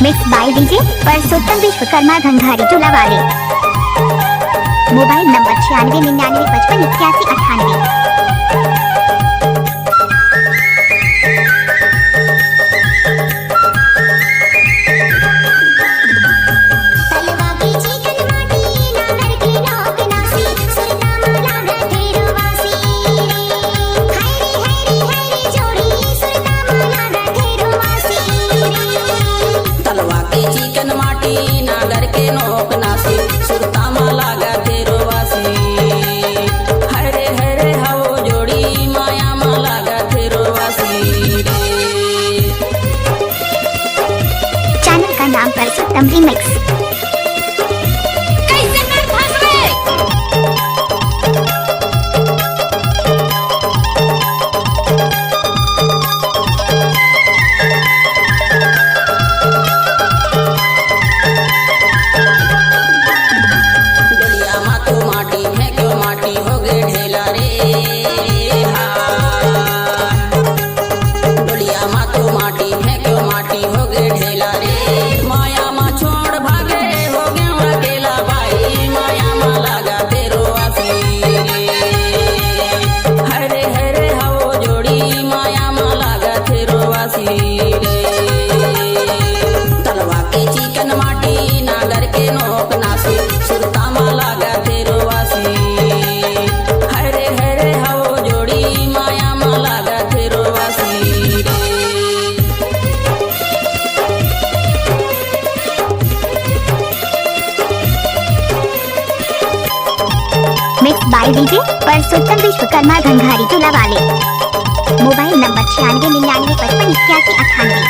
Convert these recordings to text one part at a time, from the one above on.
Mix by DJ Parsottam Vishwakarma Ghanghari चूल्हा वाले। Mobile number 9699558198। नागर के नोक नासी सुरता माला गे रोवासी। हरे हरे हवो जोड़ी माया माला गे रोवासी। चैनल का नाम परसोत्तम रीमिक्स। तलवा के चिकन माटी नागर के नोक नासी सुरता माला गे रोवासी। हरे हरे हवो जोड़ी माया माला गे रोवासी। Mix by DJ Parsottam Vishwakarma Ghanghari चूल्हा वाले। Mobile number 9699558198।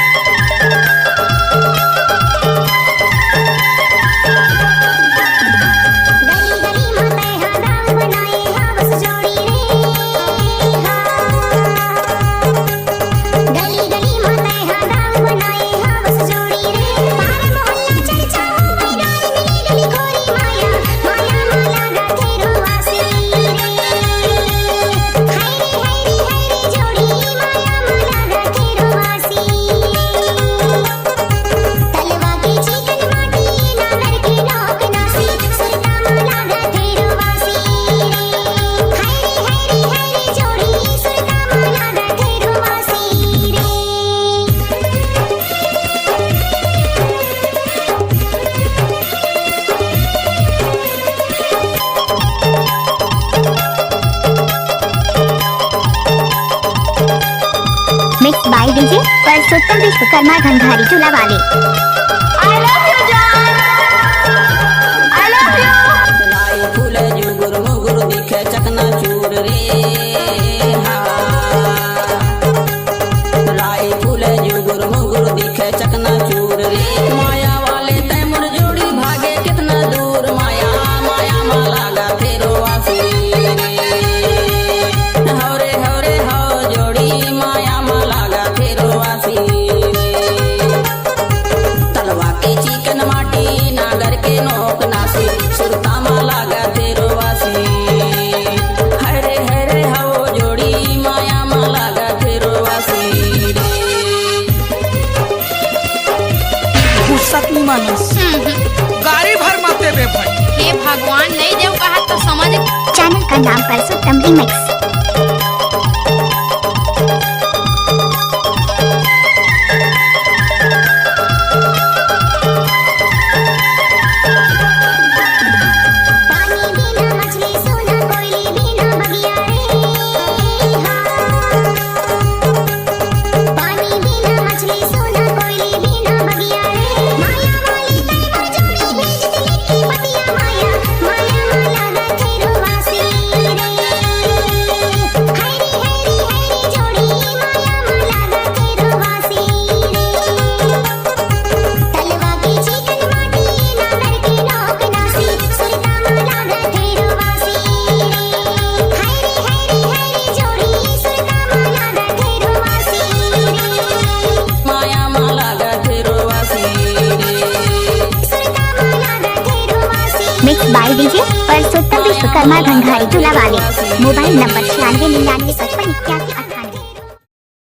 Mix by DJ Parsottam Vishwakarma Ghanghari चूल्हा वाले। I love you जान, I love you। लाई फूल जुगुर मुगुर दिखे चकना चूर रे। लाई फूल जुगुर मुगुर दिखे चकना चूर रे। माया वाले तैमुर जोड़ी भागे कितना दूर माया माया माला गे रोवासी। हौरे हौरे हो जोड़ी माया माला गे रोवासी। तलवा के चिकन माटी नागर के नोक नासी सुरता माला गे रोवासी। हरे हरे हवो जोड़ी माया माला गे रोवासी। फुर्सत मानस गाड़ी भर मत देवे भाई। हे भगवान नहीं देव कहा तो समझ। चैनल का नाम Parsottam remix. Mix by DJ Parsottam Vishwakarma Ghanghari चूल्हा वाले। Mobile number 9699558198।